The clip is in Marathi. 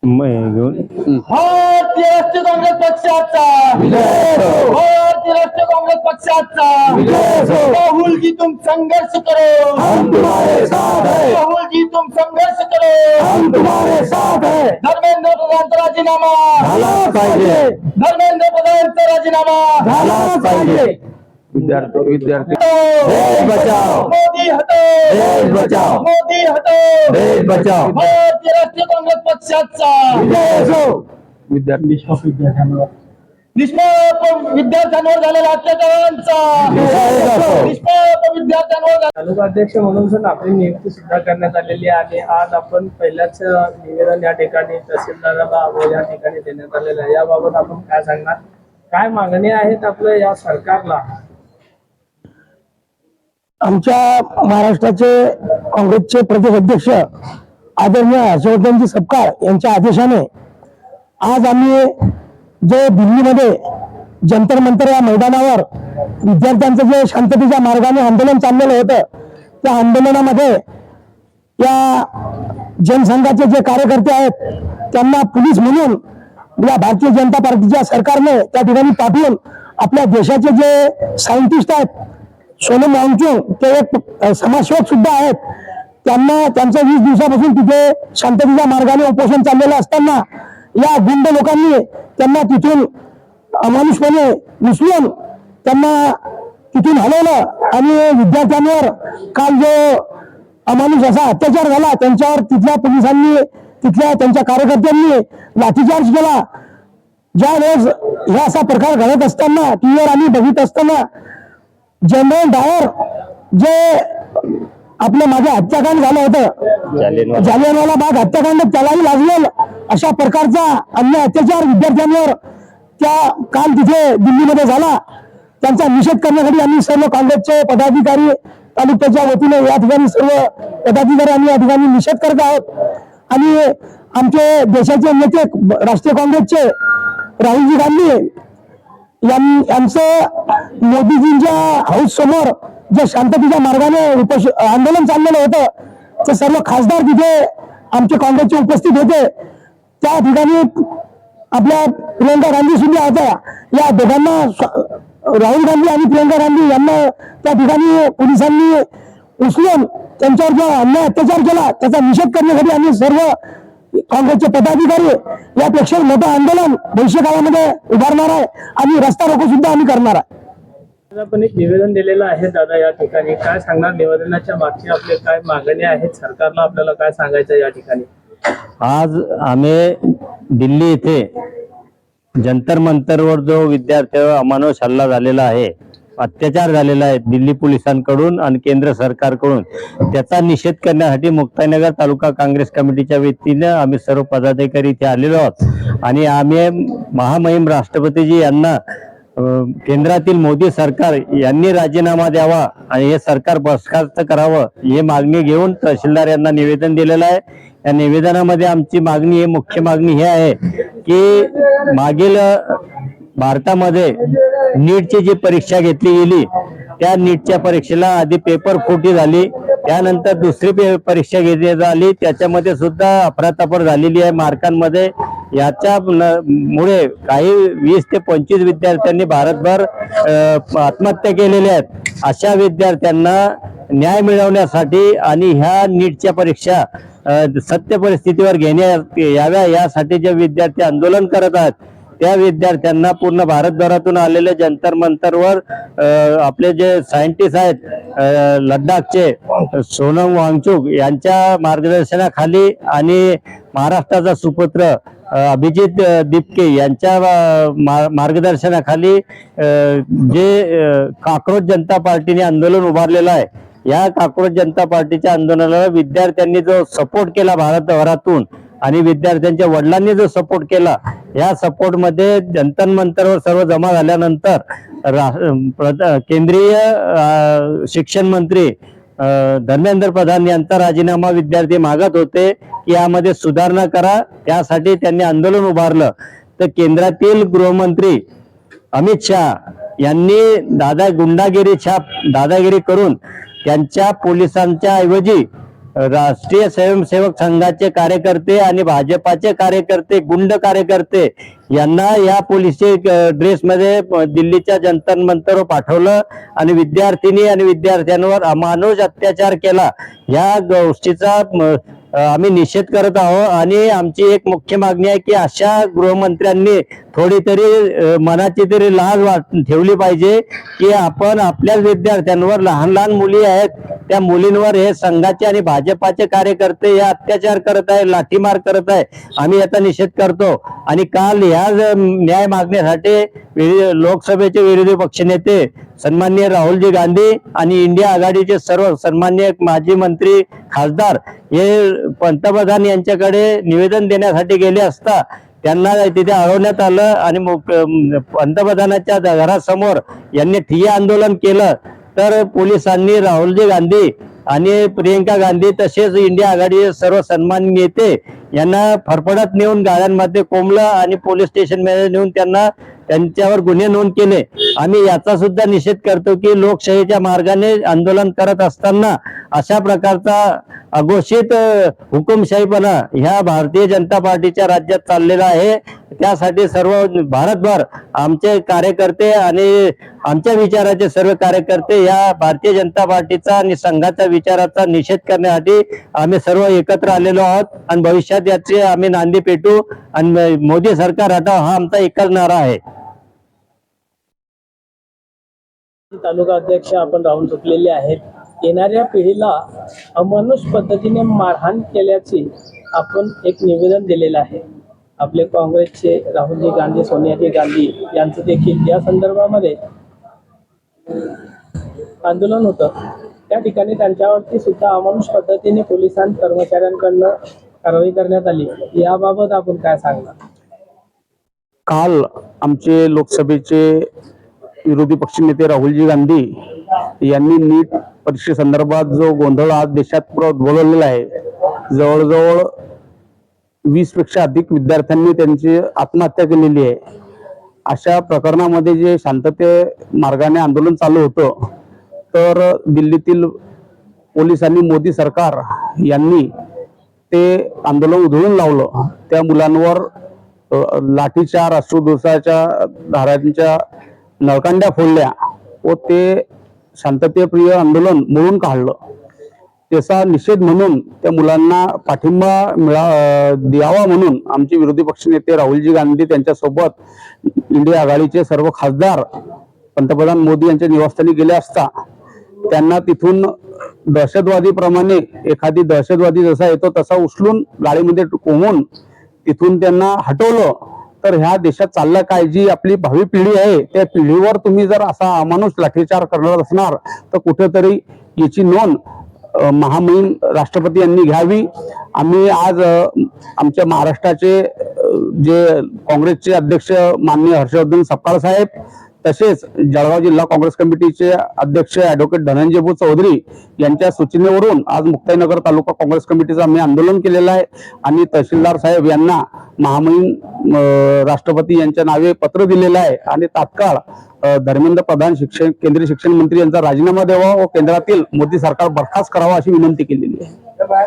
भारतीय राष्ट्रीय काँग्रेस पक्षाचा भारतीय राष्ट्रीय काँग्रेस पक्षाचा राहुल जी तुम संघर्ष करो, हम तुम्हारे साथ हैं। राहुल जी तुम संघर्ष करो, हम तुम्हारे साथ हैं। धर्मेंद्र प्रधानचा राजीनामा झाला पाहिजे, धर्मेंद्र प्रधानचा राजीनामा झाला पाहिजे। विद्यार्थी देश बचाओ, मोदी हटो, देश बचाओ, मोदी हटो, देश बचाओ। भारतीय राष्ट्रीय काँग्रेस पक्षाचा विद्यार्थी निष्पाप विद्यार्थ्यांवर झालेल्या अत्याचारांचा निष्पाप विद्यार्थ्यांवर तालुका अध्यक्ष म्हणून सर आपली नियुक्ती सुद्धा करण्यात आलेली आहे आणि आज आपण पहिल्याच निवेदन या ठिकाणी तहसीलदाराला या ठिकाणी देण्यात आलेलं आहे। याबाबत आपण काय सांगणार, काय मागणी आहेत आपल्या या सरकारला? आमच्या महाराष्ट्राचे काँग्रेसचे प्रदेश अध्यक्ष आदरणीय हर्षवर्धनजी सपकाळ यांच्या आदेशाने आज आम्ही जे दिल्लीमध्ये जंतर मंतर या मैदानावर विद्यार्थ्यांचं जे शांततेच्या मार्गाने आंदोलन चाललेलं होतं, त्या आंदोलनामध्ये या जनसंघाचे जे कार्यकर्ते आहेत त्यांना पोलीस म्हणून या भारतीय जनता पार्टीच्या सरकारने त्या ठिकाणी पाठवून आपल्या देशाचे जे सायंटिस्ट आहेत सोनम वांगचुक, ते एक समाजसेवक सुद्धा आहेत, त्यांना त्यांचं 20 दिवसापासून तिथे शांततेच्या मार्गाने उपोषण चाललेलं असताना या गुंड लोकांनी त्यांना तिथून अमानुषपणे उचलून त्यांना तिथून हलवलं आणि विद्यार्थ्यांवर काल जो अमानुष असा अत्याचार झाला त्यांच्यावर तिथल्या पोलिसांनी तिथल्या त्यांच्या कार्यकर्त्यांनी लाठीचार्ज केला। ज्या वेळेस हा असा प्रकार घडत असताना टीव्हीवर आम्ही बघित असताना जनरल डायर जे आपलं मागे हत्याकांड झालं होतं, जालियनवाला बाग हत्याकांड, त्यालाही लागलेल अशा प्रकारचा अन्य अत्याचार विद्यार्थ्यांवर त्या काल तिथे दिल्लीमध्ये झाला। त्यांचा निषेध करण्यासाठी आम्ही सर्व काँग्रेसचे पदाधिकारी तालुक्याच्या वतीने या ठिकाणी सर्व पदाधिकारी आम्ही या ठिकाणी निषेध करत आहोत। आणि आमचे देशाचे नेते राष्ट्रीय काँग्रेसचे राहुलजी गांधी यांचं मोदीजींच्या हाऊस समोर जे शांततेच्या मार्गाने आंदोलन चाललेलं होतं, ते सर्व खासदार तिथे आमचे काँग्रेसचे उपस्थित होते। त्या ठिकाणी आपल्या प्रियंका गांधी सुद्धा होत्या। या दोघांना राहुल गांधी आणि प्रियंका गांधी यांना त्या ठिकाणी पोलिसांनी उचलून त्यांच्यावर जो अन्याय अत्याचार केला त्याचा निषेध करण्यासाठी आम्ही सर्व काँग्रेसचे पदाधिकारी यापेक्षा मोठं आंदोलन भविष्य काळामध्ये उभारणार आहे आणि रस्ता रोको सुद्धा आम्ही करणार आहे। आपण एक निवेदन दिलेलं आहे दादा, या ठिकाणी काय सांगणार? निवेदनाच्या मागची आपले काय मागणी आहेत सरकारला, आपल्याला काय सांगायचं या ठिकाणी? आज आम्ही दिल्ली येथे जंतर मंतरवर जो विद्यार्थ्यांवर अमानुष हल्ला झालेला आहे, अत्याचार झालेला आहे दिल्ली पोलिसांकडून आणि केंद्र सरकारकडून, त्याचा निषेध करण्यासाठी मुक्ताईनगर तालुका काँग्रेस कमिटीच्या वतीने आम्ही सर्व पदाधिकारी इथे आलेलो आहोत। आणि आम्ही महामहिम राष्ट्रपतीजी यांना केंद्रातील मोदी सरकार यांनी राजीनामा द्यावा आणि हे सरकार बरखास्त करावं ही मागणी घेऊन तहसीलदार यांना निवेदन दिलेलं आहे। या निवेदनामध्ये आमची मागणी, मुख्य मागणी ही आहे की मागील भारतामध्ये नीटची जी परीक्षा घेतली गेली त्या नीटच्या परीक्षेला आधी पेपर फुटी झाली, त्यानंतर दुसरी परीक्षा घेतली आली, त्याच्यामध्ये सुद्धा अफरातफर झालेली आहे मार्कांमध्ये। याच्यामुळे काही 20 ते 25 विद्यार्थ्यांनी भारतभर आत्महत्या केलेल्या आहेत। अशा विद्यार्थ्यांना न्याय मिळवण्यासाठी आणि ह्या नीटच्या परीक्षा सत्य परिस्थितीवर घेण्यात याव्या यासाठी जे विद्यार्थी आंदोलन करत आहेत त्या विद्यार्थ्यांना पूर्ण भारतभरातून आलेले जंतर मंतरवर आपले जे सायंटिस्ट आहेत लडाखचे सोनम वांगचुक यांच्या मार्गदर्शनाखाली आणि महाराष्ट्राचा सुपुत्र अभिजित दीपके यांच्या मार्गदर्शनाखाली जे काक्रोश जनता पार्टीने आंदोलन उभारलेलं आहे, या काक्रोश जनता पार्टीच्या आंदोलनाला विद्यार्थ्यांनी जो सपोर्ट केला भारतभरातून आणि विद्यार्थ्यांच्या वडिलांनी जो सपोर्ट केला, या सपोर्ट मध्ये जंतर मंतरवर सर्व जमा झाल्यानंतर केंद्रीय शिक्षण मंत्री धर्मेंद्र प्रधान यांचा राजीनामा विद्यार्थी मागत होते की यामध्ये सुधारणा करा, त्यासाठी त्यांनी आंदोलन उभारलं। तर केंद्रातील गृहमंत्री अमित शहा यांनी दादागिरी करून त्यांच्या पोलिसांच्या ऐवजी राष्ट्रीय स्वयंसेवक संघाचे कार्यकर्ते आणि भाजपाचे कार्यकर्ते, गुंड कार्यकर्ते यांना या पोलिसी ड्रेसमध्ये दिल्लीच्या जंतर मंतरवर पाठवलं आणि विद्यार्थिनी आणि विद्यार्थ्यांवर अमानुष अत्याचार केला. या गोष्टीचा आम्ही निषेध करत आहोत आणि आमची एक मुख्य मागणी आहे की अशा गृहमंत्र्यांनी थोडी तरी मनाची तरी लाज ठेवली पाहिजे की आपण आपल्याच विद्यार्थ्यांवर, लहान लहान मुली आहेत त्या मुलींवर हे संघाचे आणि भाजपाचे कार्यकर्ते हे अत्याचार करत आहे, लाठीमार करत आहे. आम्ही याचा निषेध करतो. आणि काल ह्या न्याय मागण्यासाठी लोकसभेचे विरोधी पक्षनेते सन्माननीय राहुलजी गांधी आणि इंडिया आघाडीचे सर्व सन्माननीय माजी मंत्री, खासदार हे पंतप्रधान यांच्याकडे निवेदन देण्यासाठी गेले असता त्यांना तिथे अडवण्यात आलं आणि पंतप्रधानाच्या घरासमोर यांनी ठिय्या आंदोलन केलं. तर पोलिसांनी राहुलजी गांधी आणि प्रियंका गांधी तसेच इंडिया आघाडीचे सर्व सन्माननीय नेते यांना फरफडत नेऊन गाड्यांमध्ये कोंबलं आणि पोलीस स्टेशन मध्ये नेऊन त्यांच्यावर गुन्हे नोंद केले. आम्ही याचा सुद्धा निषेध करतो की लोकशाहीच्या मार्गाने आंदोलन करत असताना अशा प्रकारचा अघोषित हुकुमशाहीपणा ह्या भारतीय जनता पार्टीच्या राज्यात चाललेला आहे. त्यासाठी सर्व भारतभर आमचे कार्यकर्ते आणि आमच्या विचाराचे सर्व कार्यकर्ते या भारतीय जनता पार्टीचा आणि संघाच्या विचाराचा निषेध करण्यासाठी आम्ही सर्व एकत्र आलेलो आहोत आणि भविष्यात याचे आम्ही नांदी पेटू आणि मोदी सरकार हटाव हा आमचा एकच नारा आहे. तालुका अध्यक्ष आपण राहून चुकलेले आहेत. येणाऱ्या पिढीला अमानुष पद्धतीने मारहाण केल्याची आपण एक निवेदन दिलेलं आहे. आपले काँग्रेसचे राहुलजी गांधी, सोनियाजी गांधी यांचं देखील या संदर्भामध्ये आंदोलन होतं. त्या ठिकाणी त्यांच्यावरती सुद्धा अमानुष पद्धतीने पोलिसां कर्मचाऱ्यांकडनं कारवाई करण्यात आली. याबाबत आपण काय सांगणार? काल आमचे लोकसभेचे विरोधी पक्षनेते राहुलजी गांधी यांनी नीट परीक्षेसंदर्भात जो गोंधळ आज देशात बोलवलेला आहे, जवळजवळ 20 पेक्षा अधिक विद्यार्थ्यांनी त्यांची आत्महत्या केलेली आहे. अशा प्रकरणामध्ये जे शांतते मार्गाने आंदोलन चालू होतं, तर दिल्लीतील पोलीस आणि मोदी सरकार यांनी ते आंदोलन उधळून लावलं. त्या मुलांवर लाठीचार, अश्रुधुराच्या धारांच्या नळकांड्या फोडल्या व ते शांततेप्रिय आंदोलन मोडून काढलं. त्याचा निषेध म्हणून त्या मुलांना पाठिंबा द्यावा म्हणून आमचे विरोधी पक्षनेते राहुलजी गांधी त्यांच्यासोबत इंडिया आघाडीचे सर्व खासदार पंतप्रधान मोदी यांच्या निवासस्थानी गेले असता त्यांना तिथून दहशतवादीप्रमाणे एखादी दहशतवादी जसा येतो तसा उचलून गाडीमध्ये कोंबून तिथून त्यांना हटवलं. तर ह्या देशात चाललं काय, जी आपली भावी पिढी आहे त्या पिढीवर तुम्ही जर असा अमानुष लाठीचार करणार असणार तर कुठेतरी याची नोंद महामहिम राष्ट्रपती यांनी घ्यावी. आम्ही आज आमच्या महाराष्ट्राचे जे काँग्रेसचे अध्यक्ष माननीय हर्षवर्धन सपकाळ साहेब, तसेच जळगाव जिल्हा काँग्रेस कमिटीचे अध्यक्ष ॲडव्होकेट धनंजय भाऊ चौधरी यांच्या सूचनेवरून आज मुक्ताईनगर तालुका काँग्रेस कमिटीचं आम्ही आंदोलन केलेलं आहे आणि तहसीलदार साहेब यांना महामहिम राष्ट्रपती यांच्या नावे पत्र दिलेलं आहे आणि तात्काळ धर्मेंद्र प्रधान केंद्रीय शिक्षण मंत्री यांचा राजीनामा द्यावा व केंद्रातील मोदी सरकार बरखास्त करावा अशी विनंती केलेली आहे.